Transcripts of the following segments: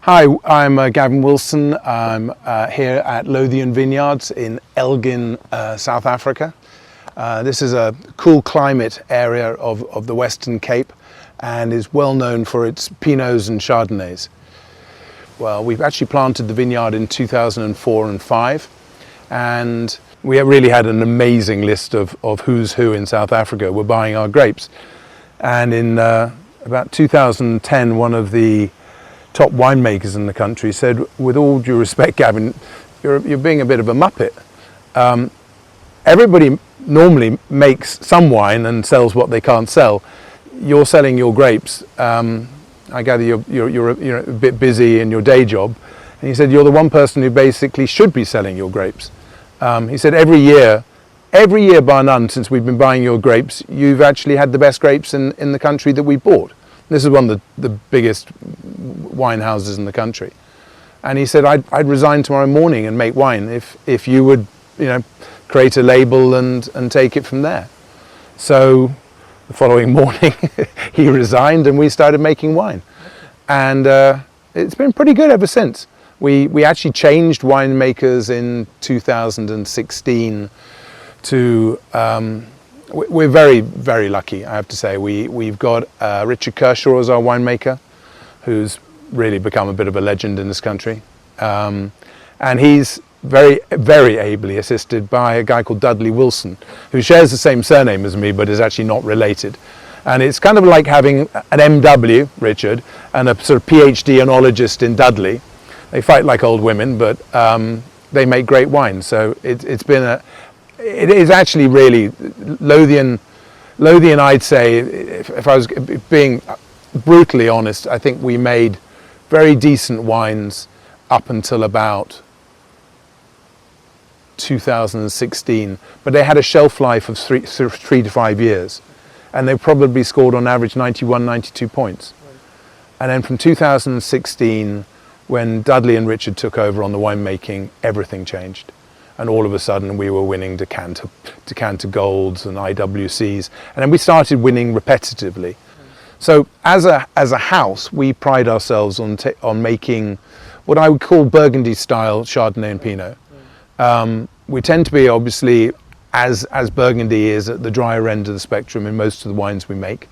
Hi, I'm Gavin Wilson. I'm here at Lothian Vineyards in Elgin, South Africa. This is a cool climate area of the Western Cape and is well known for its Pinots and Chardonnays. Well, we've actually planted the vineyard in 2004 and 5, and we really had an amazing list of who's who in South Africa were buying our grapes. And in about 2010, one of the top winemakers in the country said, with all due respect, Gavin, you're being a bit of a muppet. Everybody normally makes some wine and sells what they can't sell. You're selling your grapes. I gather you're a bit busy in your day job. And he said, you're the one person who basically should be selling your grapes. He said, every year bar none, since we've been buying your grapes, you've actually had the best grapes in the country that we bought. This is one of the biggest wine houses in the country. And he said, I'd resign tomorrow morning and make wine if you would, create a label and take it from there. So the following morning he resigned and we started making wine. And it's been pretty good ever since. We actually changed winemakers in 2016 to, we're very, very lucky, I have to say. We've got Richard Kishor as our winemaker, who's really become a bit of a legend in this country. And he's very, very ably assisted by a guy called Dudley Wilson, who shares the same surname as me, but is actually not related. And it's kind of like having an MW, Richard, and a sort of PhD enologist in Dudley. They fight like old women, but they make great wine. So it is actually really Lothian, I'd say, if I was being brutally honest, I think we made very decent wines up until about 2016, but they had a shelf life of 3 to 5 years, and they probably scored on average 91, 92 points. And then from 2016, when Dudley and Richard took over on the winemaking, everything changed. And all of a sudden we were winning decanter golds and IWCs, and then we started winning repetitively. So as a house, we pride ourselves on making what I would call Burgundy style Chardonnay and Pinot. We tend to be, obviously, as Burgundy is, at the drier end of the spectrum in most of the wines we make.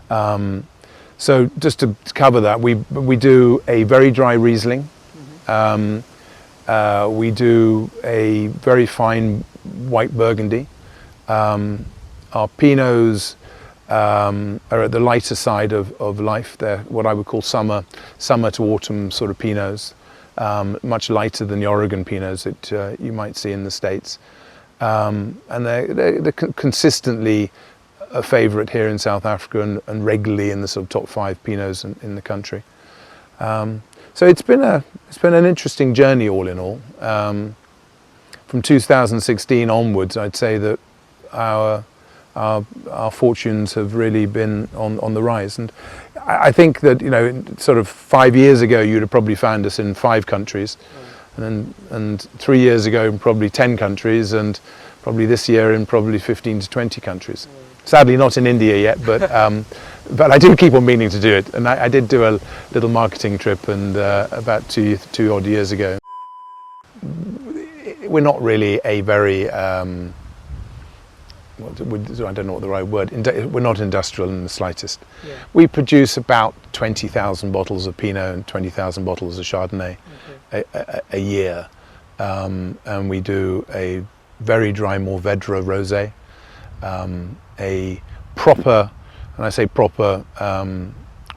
So just to cover that, we do a very dry Riesling. We do a very fine white Burgundy. Our Pinots are at the lighter side of life. They're what I would call summer to autumn sort of Pinots, much lighter than the Oregon Pinots that you might see in the States. And they're consistently a favourite here in South Africa and regularly in the sort of top 5 Pinots in the country. So it's been an interesting journey all in all. From 2016 onwards, I'd say that our fortunes have really been on the rise. And I think that, sort of 5 years ago, you'd have probably found us in 5 countries, and 3 years ago in probably 10 countries, and probably this year in probably 15 to 20 countries. Sadly not in India yet, but I do keep on meaning to do it. And I did do a little marketing trip about two odd years ago. We're not really a very, I don't know what the right word, we're not industrial in the slightest. Yeah. We produce about 20,000 bottles of Pinot and 20,000 bottles of Chardonnay a year. And we do a very dry Mourvedre rosé, a proper, and I say proper,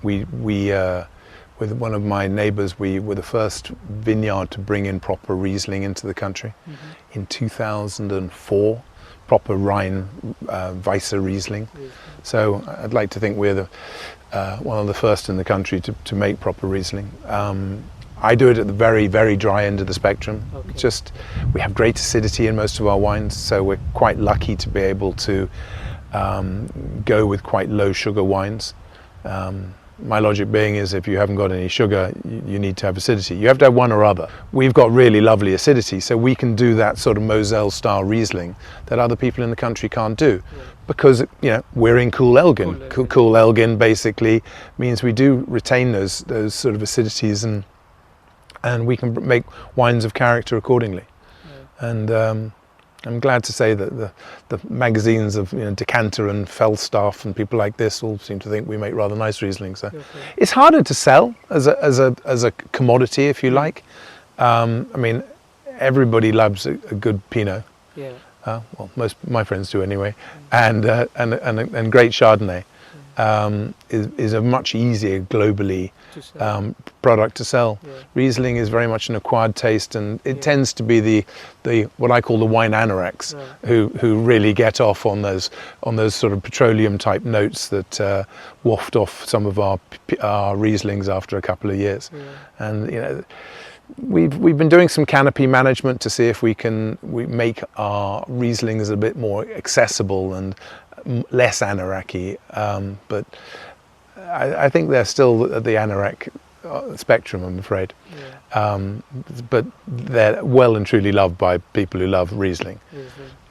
with one of my neighbours, we were the first vineyard to bring in proper Riesling into the country in 2004, proper Rhine Weisse Riesling. So I'd like to think we're one of the first in the country to make proper Riesling. I do it at the very, very dry end of the spectrum. Okay. We have great acidity in most of our wines, so we're quite lucky to be able to go with quite low sugar wines. My logic being is if you haven't got any sugar, you need to have acidity. You have to have one or other. We've got really lovely acidity, so we can do that sort of Moselle style Riesling that other people in the country can't do. Yeah. Because we're in cool Elgin. Cool Elgin basically means we do retain those sort of acidities and and we can make wines of character accordingly. Yeah. And I'm glad to say that the magazines of Decanter and Falstaff and people like this all seem to think we make rather nice Riesling. So it's harder to sell as a commodity, if you like. I mean, everybody loves a good Pinot. Yeah. Well, most of my friends do anyway, and great Chardonnay. Is a much easier globally product to sell. Yeah. Riesling is very much an acquired taste, and it tends to be the what I call the wine anoraks, who really get off on those sort of petroleum type notes that waft off some of our Rieslings after a couple of years. Yeah. And we've been doing some canopy management to see if we make our Rieslings a bit more accessible and less anoraki, but I think they're still at the anorak spectrum, I'm afraid. Yeah. But they're well and truly loved by people who love Riesling.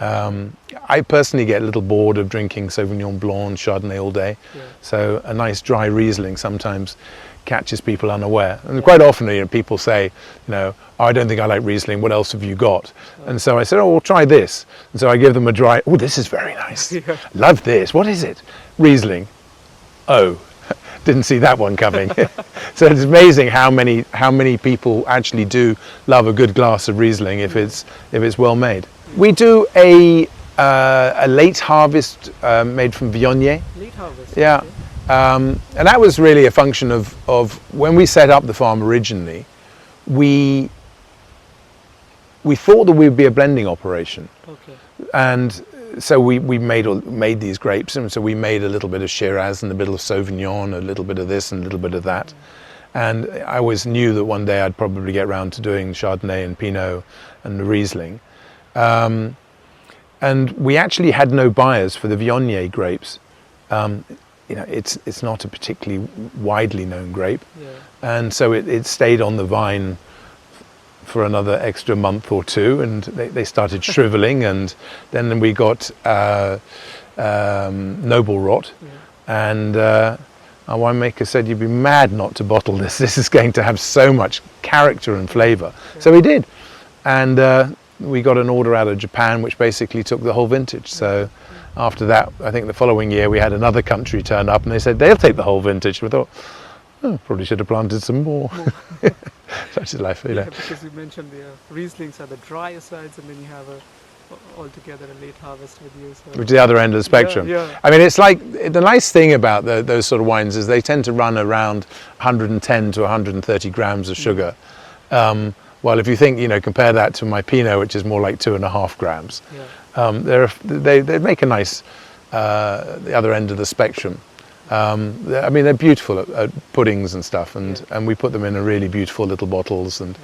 I personally get a little bored of drinking Sauvignon Blanc, Chardonnay all day, so a nice dry Riesling sometimes catches people unaware. And quite often, people say, oh, I don't think I like Riesling, what else have you got? And so I said, oh, well, try this. And so I give them a dry, oh, this is very nice. Yeah. Love this. What is it? Riesling. Oh, didn't see that one coming. So it's amazing how many people actually do love a good glass of Riesling if it's well made. We do a late harvest made from Viognier. Late harvest. Yeah. Okay. And that was really a function of when we set up the farm originally, we thought that we would be a blending operation. Okay. And so we made these grapes, and so we made a little bit of Shiraz and a bit of Sauvignon, a little bit of this and a little bit of that. And I always knew that one day I'd probably get round to doing Chardonnay and Pinot and Riesling. And we actually had no buyers for the Viognier grapes. It's not a particularly widely known grape, and so it stayed on the vine for another extra month or two, and they started shriveling, and then we got Noble Rot, and our winemaker said, you'd be mad not to bottle this. This is going to have so much character and flavour. So we did, and we got an order out of Japan, which basically took the whole vintage. So after that, I think the following year we had another country turn up and they said they'll take the whole vintage. We thought, oh, probably should have planted some more. Such is life, Yeah, because you mentioned the Rieslings are the drier sides, and then you have altogether a late harvest with you. So. Which is the other end of the spectrum. Yeah. I mean, it's like, the nice thing about those sort of wines is they tend to run around 110 to 130 grams of sugar. Well, if you think, compare that to my Pinot, which is more like 2.5 grams. Yeah. They make a nice, the other end of the spectrum. I mean, they're beautiful at puddings and stuff, and we put them in a really beautiful little bottles. And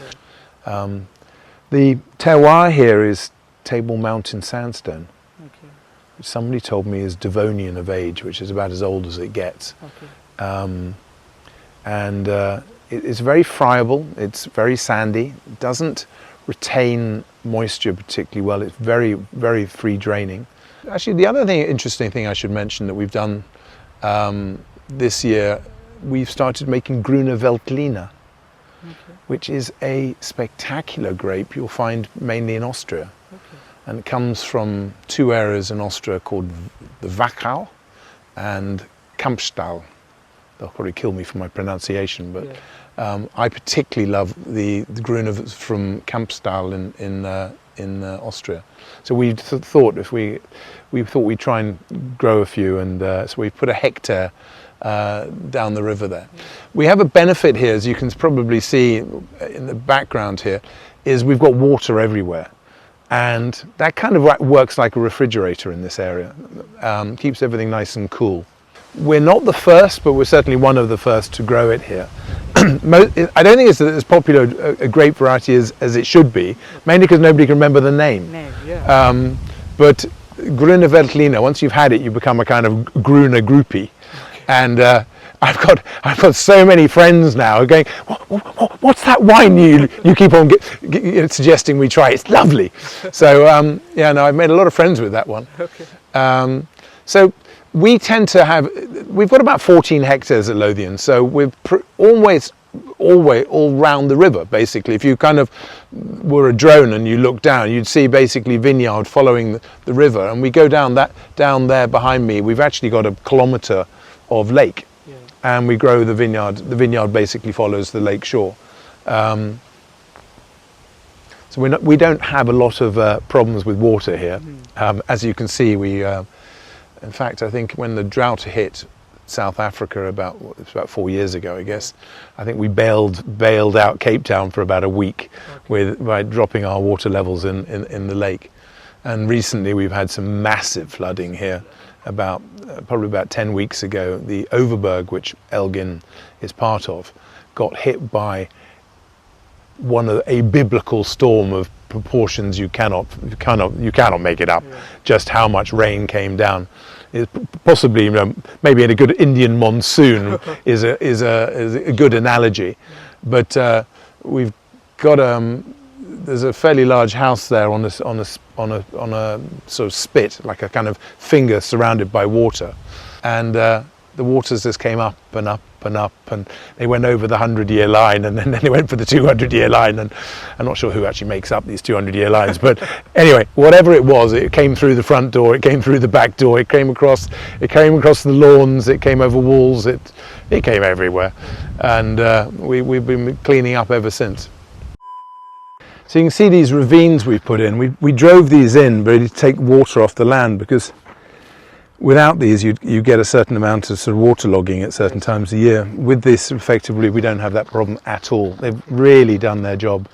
the terroir here is Table Mountain sandstone, which somebody told me is Devonian of age, which is about as old as it gets. It's very friable, it's very sandy, it doesn't retain moisture particularly well, it's very, very free draining. Actually, the other interesting thing I should mention that we've done this year, we've started making Grüne Veltliner, which is a spectacular grape you'll find mainly in Austria. And it comes from two areas in Austria called the Wachau and Kampstal. They'll probably kill me for my pronunciation, but I particularly love the Grüne from Kampstal in Austria. So we thought we'd try and grow a few, and so we put a hectare down the river there. We have a benefit here, as you can probably see in the background here, is we've got water everywhere. And that kind of works like a refrigerator in this area, keeps everything nice and cool. We're not the first, but we're certainly one of the first to grow it here. I don't think it's as popular a grape variety as it should be, mainly because nobody can remember the name. But Grüne Veltliner, once you've had it, you become a kind of Grüne groupie. And I've got so many friends now going, what's that wine you keep on suggesting we try? It's lovely. So I've made a lot of friends with that one. So we tend to we've got about 14 hectares at Lothian, so we're always all round the river, basically. If you kind of were a drone and you look down, you'd see basically vineyard following the river. And we go down there behind me, we've actually got a kilometre of lake, and we grow the vineyard. The vineyard basically follows the lake shore. So we don't have a lot of problems with water here. As you can see, in fact, I think when the drought hit South Africa about 4 years ago, I guess, I think we bailed out Cape Town for about a week by dropping our water levels in the lake. And recently we've had some massive flooding here. Probably about 10 weeks ago, the Overberg, which Elgin is part of, got hit by a biblical storm of proportions you cannot make it up. Just how much rain came down. Possibly, maybe in a good Indian monsoon is a good analogy. But we've got there's a fairly large house there on a sort of spit, like a kind of finger surrounded by water, and the waters just came up and up and up, and they went over the 100-year line, and then they went for the 200-year line, and I'm not sure who actually makes up these 200-year lines, but anyway, whatever it was, it came through the front door, it came through the back door, it came across the lawns, it came over walls, it came everywhere, and we've been cleaning up ever since. So you can see these ravines we've put in. We drove these in really to take water off the land, because without these you get a certain amount of sort of waterlogging at certain times of the year. With this, effectively, we don't have that problem at all. They've really done their job.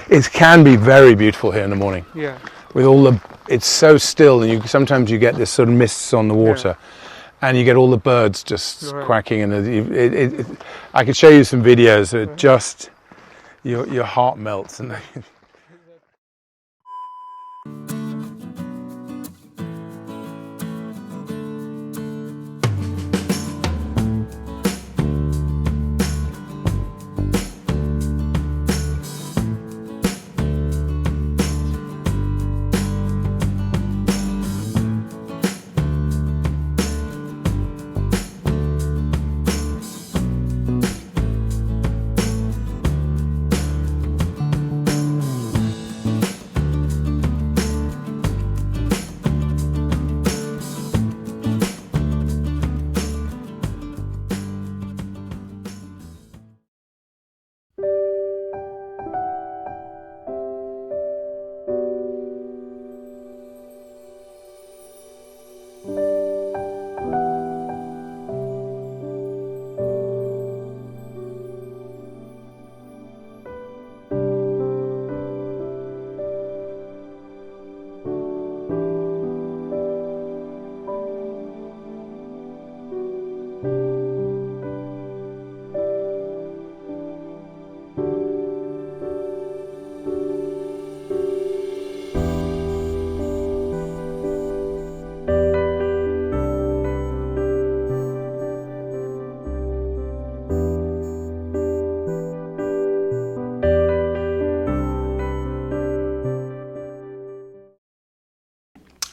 It can be very beautiful here in the morning. Yeah. With it's so still, and sometimes you get this sort of mists on the water. Yeah. And you get all the birds just quacking, and I could show you some videos that just your heart melts. And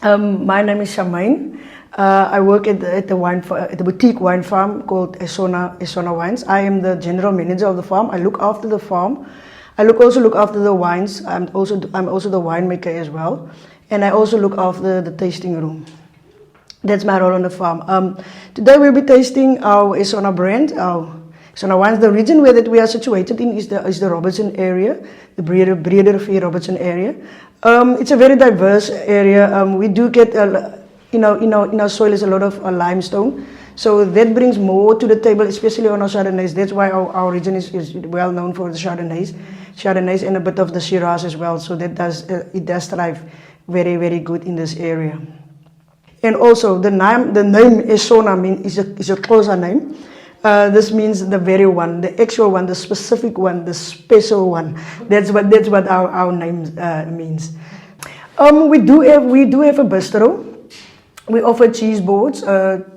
My name is Charmaine. I work at the boutique wine farm called Esona Wines. I am the general manager of the farm. I look after the farm. I also look after the wines. I'm also the winemaker as well, and I also look after the tasting room. That's my role on the farm. Today we'll be tasting our Esona brand, our Esona Wines. The region where that we are situated in is the Robertson area, the Breede Robertson area. It's a very diverse area. We do get, in our soil is a lot of limestone. So that brings more to the table, especially on our Chardonnays. That's why our region is well known for the Chardonnays and a bit of the Shiraz as well. So that it does thrive very, very good in this area. And also the name Esona is a Xhosa name. This means the very one, the actual one, the specific one, the special one. That's what our name means. We do have a bistro. We offer cheese boards,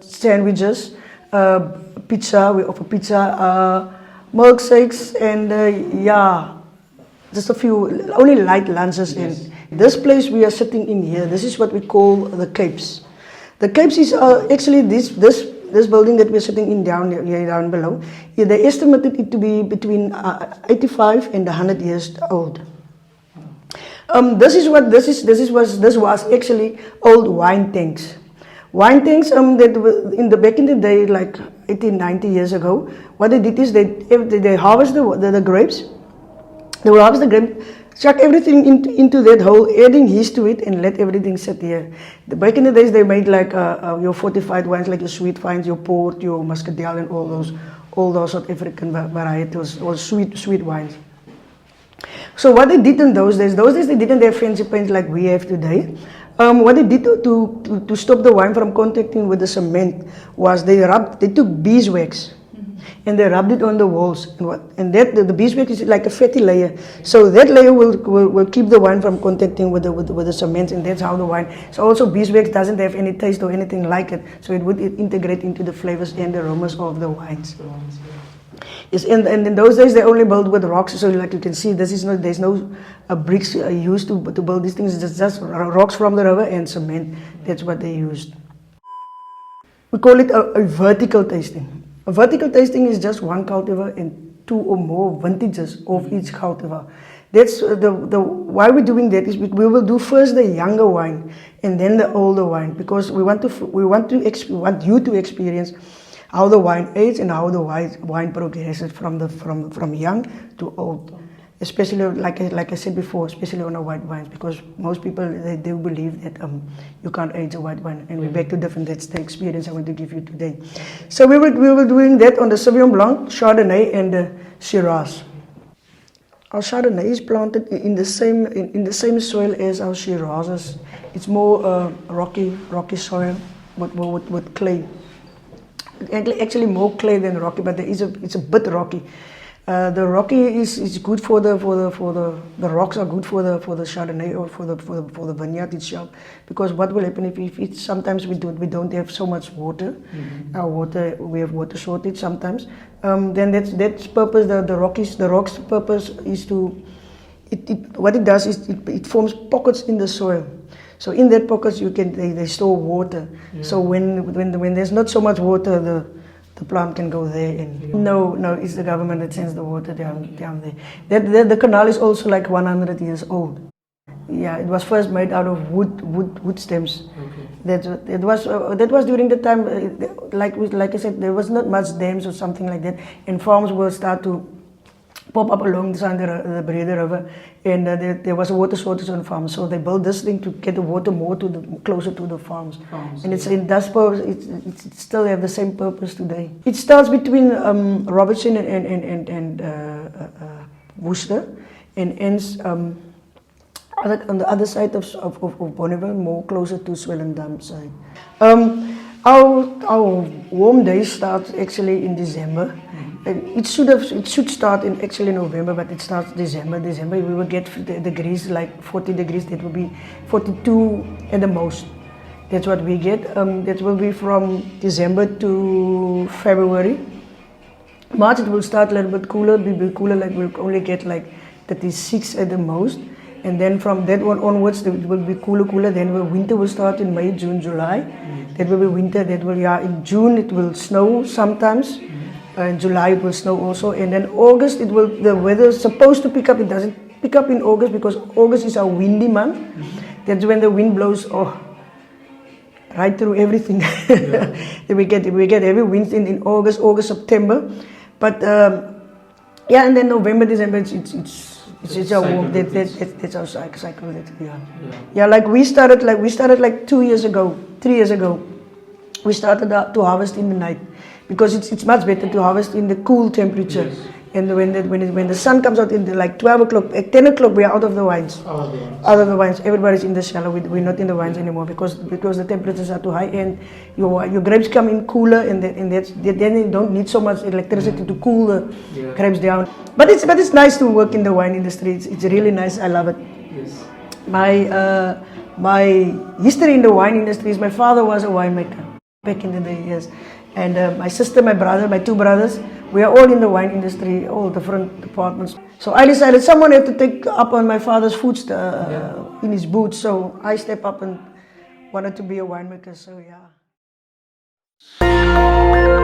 sandwiches, pizza. We offer pizza, milkshakes, and just a few only light lunches. Yes. In this place we are sitting in here, this is what we call the Capes. The Capes is actually this building that we're sitting in down below, yeah, they estimated it to be between 85 and 100 years old. This was actually old wine tanks. Wine tanks that were back in the day, like 80, 90 years ago, what they did is they harvest the grapes. They will harvest the grapes, chuck everything into that hole, adding yeast to it, and let everything sit here. Back in the days, they made like your fortified wines, like your sweet wines, your port, your muscadel, and all those South African varieties, or sweet wines. So what they did in those days they didn't have fancy paints like we have today. What they did to stop the wine from contacting with the cement was they took beeswax and they rubbed it on the walls. And the beeswax is like a fatty layer. So that layer will keep the wine from contacting with the cement, and that's how the wine. So also beeswax doesn't have any taste or anything like it. So it would integrate into the flavors and the aromas of the wines. Yes, and in those days they only built with rocks, so like you can see, there's no bricks used to build these things. It's just rocks from the river and cement. That's what they used. We call it a vertical tasting. A vertical tasting is just one cultivar and 2 or more vintages of each cultivar. That's why we're doing that is we will do first the younger wine and then the older wine, because we want you to experience how the wine ages and how the wine progresses from young to old. Especially like I said before, especially on the white wines, because most people they do believe that you can't age a white wine, and we're back to different. That's the experience I want to give you today. So we were doing that on the Sauvignon Blanc, Chardonnay, and the Shiraz. Our Chardonnay is planted in the same soil as our Shirazes. It's more rocky soil with clay. Actually more clay than rocky, but it's a bit rocky. The rocky is good for the rocks are good for the Chardonnay or for the vineyard itself, because what will happen if sometimes we don't have so much water, we have water shortage sometimes. Then that's purpose the rocks purpose is to what it does is it forms pockets in the soil. So in that pockets they store water. Yeah. So when there's not so much water, the plant can go there. And no, it's the government that sends the water down there. The canal is also like 100 years old. Yeah, it was first made out of wood stems. Okay. That was during the time, like I said, there was not much dams or something like that, and farms will start to pop up along the Breede River, and there was a water shortage on farms, so they built this thing to get the water more closer to the farms. And it still have the same purpose today. It starts between Robertson and Worcester, and ends on the other side of Bonneville, more closer to Swellendam side. Our warm days start actually in December. It should start in actually November, but it starts December. We will get the degrees like 40 degrees. That will be 42 at the most. That's what we get. That will be from December to February. March it will start a little bit cooler. Be cooler, like we'll only get like 36 at the most. And then from that one onwards, it will be cooler. Then winter will start in May, June, July. That will be winter. In June it will snow sometimes. In July it will snow also, and then August the weather is supposed to pick up. It doesn't pick up in August because August is our windy month. That's when the wind blows right through everything. Yeah. we get heavy winds in August, September, but and then November, December it's our warm. That's our cycle. Like we started like 3 years ago. We started to harvest in the night, because it's much better to harvest in the cool temperature. Yes. And when the sun comes out in like 12 o'clock, at 10 o'clock we are out of the wines. Out of the wines. Everybody's in the shallow. We're not in the wines anymore because the temperatures are too high, and your grapes come in cooler, and then you don't need so much electricity to cool the grapes down. But it's nice to work in the wine industry. It's really nice. I love it. Yes. My history in the wine industry is my father was a winemaker back in the day, yes. And my sister, my brother, my 2 brothers, we are all in the wine industry, all different departments. So I decided someone had to take up on my father's footsteps in his boots. So I stepped up and wanted to be a winemaker. So yeah. you.